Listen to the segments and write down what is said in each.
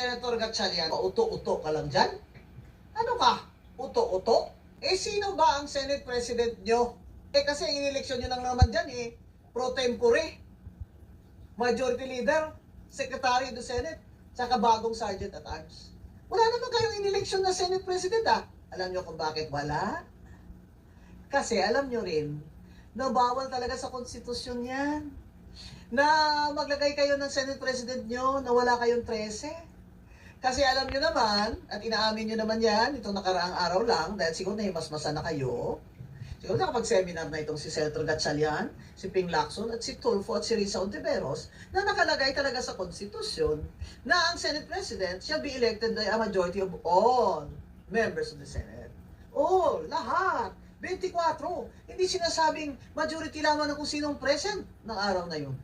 Senator Gatchalian, uto-uto ka lang dyan? Ano ka? Uto-uto? Sino ba ang Senate President nyo? Kasi ang ineleksyon nyo lang naman dyan, pro tempore. Majority Leader, Secretary of the Senate, tsaka bagong Sergeant at Arms. Wala naman kayong ineleksyon na Senate President, Alam nyo kung bakit wala? Kasi alam nyo rin, na bawal talaga sa konstitusyon yan. Na maglagay kayo ng Senate President nyo na wala kayong 13. Kasi alam nyo naman, at inaamin nyo naman yan, itong nakaraang araw lang, dahil siguro nahimasmasa na kayo, siguro nakapag-seminar na itong si Senator Gatchalian, si Ping Lacson, at si Tulfo at si Risa Ontiveros, na nakalagay talaga sa konstitusyon na ang Senate President shall be elected by a majority of all members of the Senate. Lahat. 24. Hindi sinasabing majority lamang ng kung sinong present ng araw na yun.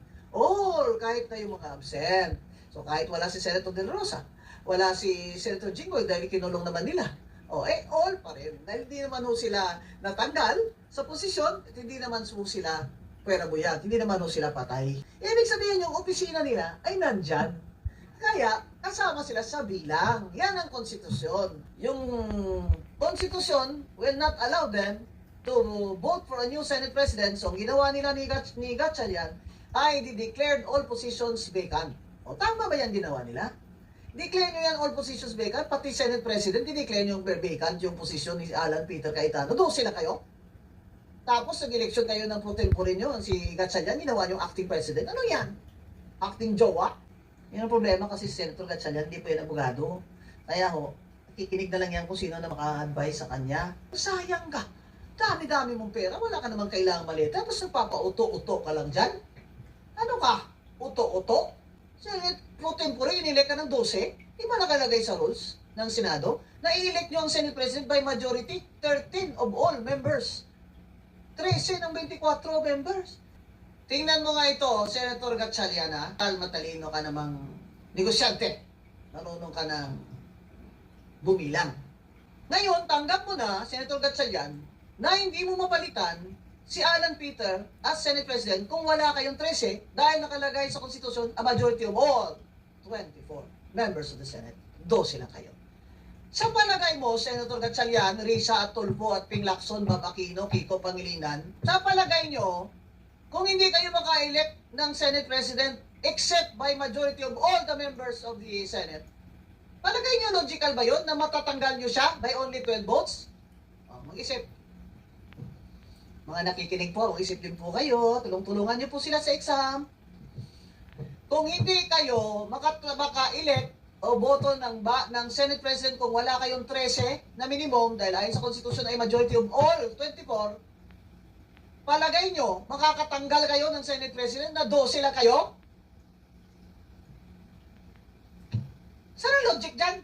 Kahit na yung mga absent. So kahit wala si Senator De La Rosa, wala si Senator Jinggoy dahil kinulong naman nila. All pa rin. Dahil hindi naman sila natanggal sa posisyon at hindi naman sila pwera buyag. Hindi naman sila patay. Ibig sabihin yung opisina nila ay nandyan. Kaya kasama sila sa bilang. Yan ang konstitusyon. Yung konstitusyon will not allow them to vote for a new Senate President. So ang ginawa nila ni Gatchalian ay declared all positions vacant. Tama ba yan ginawa nila? Declare nyo yan all positions vacant, pati Senate President, di-declare nyo yung vacant yung posisyon ni Alan Peter Cayetano. Doon sila kayo. Tapos nag-election kayo ng pro tempore nyo, si Gatchalian, ginawa nyo acting president. Ano yan? Acting jowa? Yan ang problema kasi si Senator Gatchalian, hindi po yan abogado. Kaya kikinig na lang yan kung sino na maka-advise sa kanya. Sayang ka. Dami-dami mong pera, wala ka namang kailangang malita. Tapos nagpapa-uto-uto ka lang dyan. Ano ka? Uto-uto? Senate pro tempore, inelect ka ng 12? Di ba nakalagay sa rules ng Senado? Na i-elect nyo ang Senate President by majority, 13 of all members. 13 ng 24 members. Tingnan mo nga ito, Senator Gatchalian, matalino ka namang negosyante. Marunong ka ng bumilang. Ngayon, tanggap mo na, Senator Gatchalian, na hindi mo mapalitan si Alan Peter as Senate President kung wala kayong 13 dahil nakalagay sa konstitusyon a majority of all 24 members of the Senate. 12 lang kayo. Sa palagay mo, Senator Gatchalian, Risa at Tulfo at Ping Lacson, Bob Aquino, Kiko Pangilinan, sa palagay nyo, kung hindi kayo maka-elect ng Senate President except by majority of all the members of the Senate, palagay nyo logical ba yun na matatanggal nyo siya by only 12 votes? Mag-isip. Mga nakikinig po, mag-isip din po kayo, tulong-tulungan nyo po sila sa exam. Kung hindi kayo maka-elect o boto ng Senate President kung wala kayong 13 na minimum, dahil ayon sa Constitution ay majority of all 24, palagay nyo, makakatanggal kayo ng Senate President na 12 lang kayo? Saan ang logic dyan?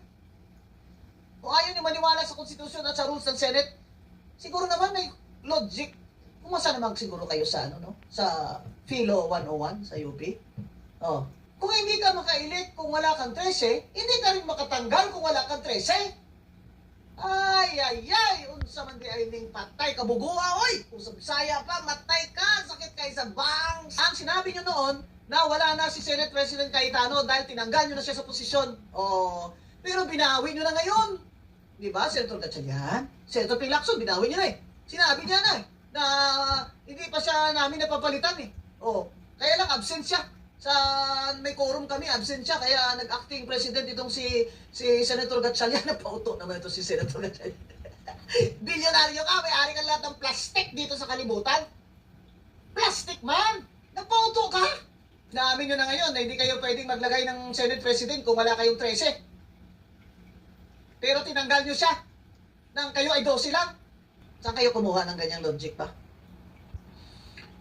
Kung ayaw nyo maniwala sa Constitution at sa rules ng Senate, siguro naman may logic. Kumasa naman siguro kayo sa sa Philo 101 sa UP. Kung hindi ka maka-elect kung wala kang 13, hindi ka rin makatanggal kung wala kang 13. Unsa man di ay ning patay ka bugua, oy! Kung sa Bisaya pa, matay ka, sakit kay sa bangs. Ang sinabi nyo noon, na wala na si Senate President Cayetano dahil tinanggal nyo na siya sa posisyon. Pero binawi nyo na ngayon. Di ba, Senator Gatchalian? Senator Ping Lacson, binawi nyo na Sinabi niya na hindi pa siya namin napapalitan kaya lang absent siya. May quorum kami, absent siya, kaya nag-acting president itong si Senator Gatchalian. Napauto naman ito si Senator Gatchalian. Bilyonaryo ka, may-ari ka lahat ng plastic dito sa kalibutan. Plastic man! Napauto ka! Naamin nyo na ngayon na hindi kayo pwedeng maglagay ng Senate President kung wala kayong 13. Pero tinanggal nyo siya nang kayo ay 12 lang. Saan kayo kumuha ng ganyang logic pa?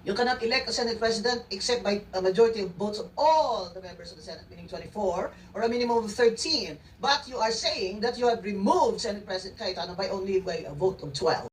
You cannot elect a Senate President except by a majority of votes of all the members of the Senate, meaning 24, or a minimum of 13. But you are saying that you have removed Senate President Cayetano by only by a vote of 12.